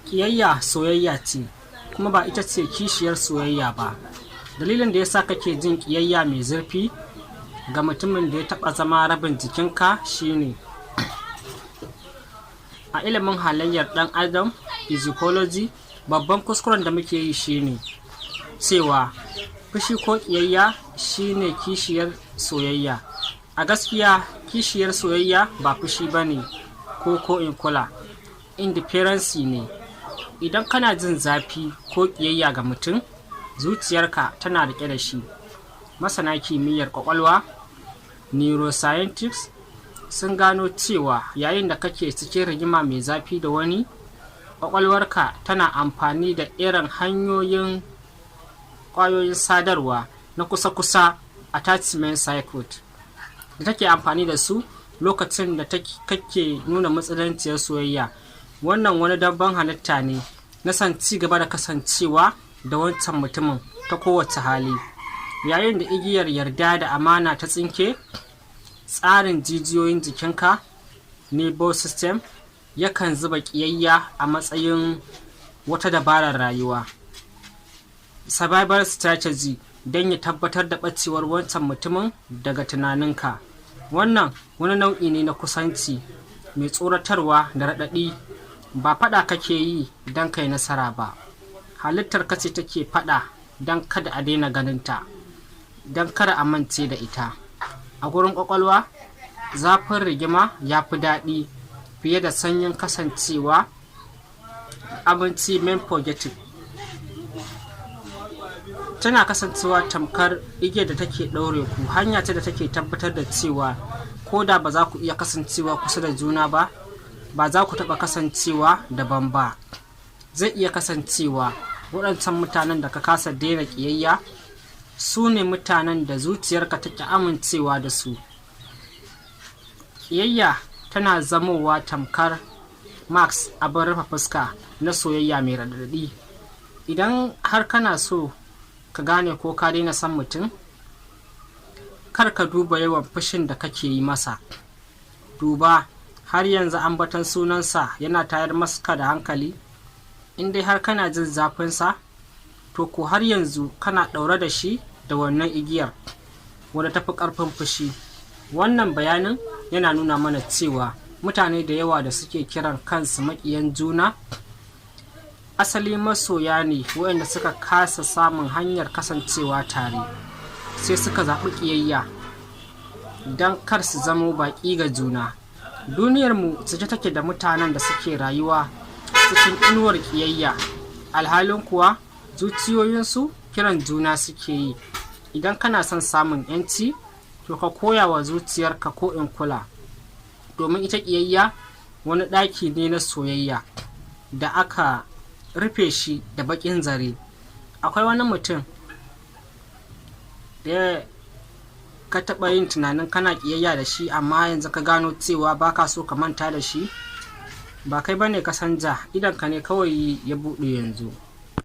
Ƙiyayya soyayya ce, kuma ba ita ce kishiyar soyayya ba. Dalilin da yasa kake jin ƙiyayya mai zurfi ga mutumin da ya taɓa zama rabin jikinka shine a ilimin halayyar ɗan adam physiology, babban kuskuren da muke yi shine cewa fushi ko ƙiyayya shine kishiyar soyayya. A gaskiya kishiyar soyayya ba fushi bane ko in kula, indifference ne. Idan kana jin zafi ko ƙiyayya ga mutum, zuciyarka tana riƙe da shi. Masana kimiyyar ƙwaƙwalwa neuroscientists sun gano cewa yayin da kake cikin rigima mai zafi da wani, ƙwaƙwalwarka tana amfani da irin hanyoyin ƙwayoyin sadarwa na kusa-kusa attachment circuit da take amfani da su lokacin da kake nuna matsananciyar soyayya. Wannan wani dabban halitta ne na san ci gaba da kasancewa da wancan mutumin ta kowace hali. Yayin da igiyar yarda da amana ta tsinke, tsarin jijiyoyin jikinka nervous system yakan zuba ƙiyayya a matsayin wata dabarar rayuwa, survival strategy, don ya tabbatar da ɓacewar wancan mutumin daga tunaninka. Wannan wani nau'i ne na kusanci mai tsoratarwa da raɗaɗi. Ba faɗa kake yi don kai nasara ba, halittar kace take faɗa don kada a daina ganinta, don kada a mance da ita. A gurin ƙwaƙwalwa, zafin rigima ya fi daɗi fiye da sanyin kasancewa abinci main forgetting. Tana kasancewa tamkar igiyar da take ɗaure ku, hanya ce da take tabbatar da cewa ko da ba za ku iya kasancewa kusa da juna ba, ba za ku taɓa kasancewa daban ba. Zai iya kasancewa waɗancan mutanen da ka kasa daina ƙiyayya su ne mutanen da zuciyarka take amincewa da su. Ƙiyayya tana zamowa tamkar mask, abin rufe fuska na soyayya mai raɗaɗi. Idan har kana so ka gane ko ka daina son mutum, kar ka duba yawan fushin da kake yi masa. Duba har yanzu ambaton sunansa yana tayar maka da hankali. In dai har kana jin zafinsa, to ko har yanzu kana ɗaure da shi da wannan igiyar wadda tafi ƙarfin fushi. Wannan bayanin yana nuna mana cewa mutane da yawa da suke kiran kansu maƙiyan juna asali masoya ne waɗanda suka kasa samun hanyar kasancewa tare, sai suka zaɓi ƙiyayya don kar su zamo baƙi ga juna. Duniyarmu cike take da mutanen da suke rayuwa cikin inuwar ƙiyayya, alhalin kuwa zuciyoyinsu kiran juna suke yi. Idan kana son samun 'yanci, to ka koya wa zuciyarka ko in kula, domin ita ƙiyayya wani ɗaki ne na soyayya da aka rufe shi da baƙin zare. Akwai wani mutum da ka taɓa yin tunanin kana ƙiyayya da shi, amma yanzu ka gano cewa baka so ka manta da shi? Ba kai bane ka sanja, idanka ne kawai ya buɗe yanzu.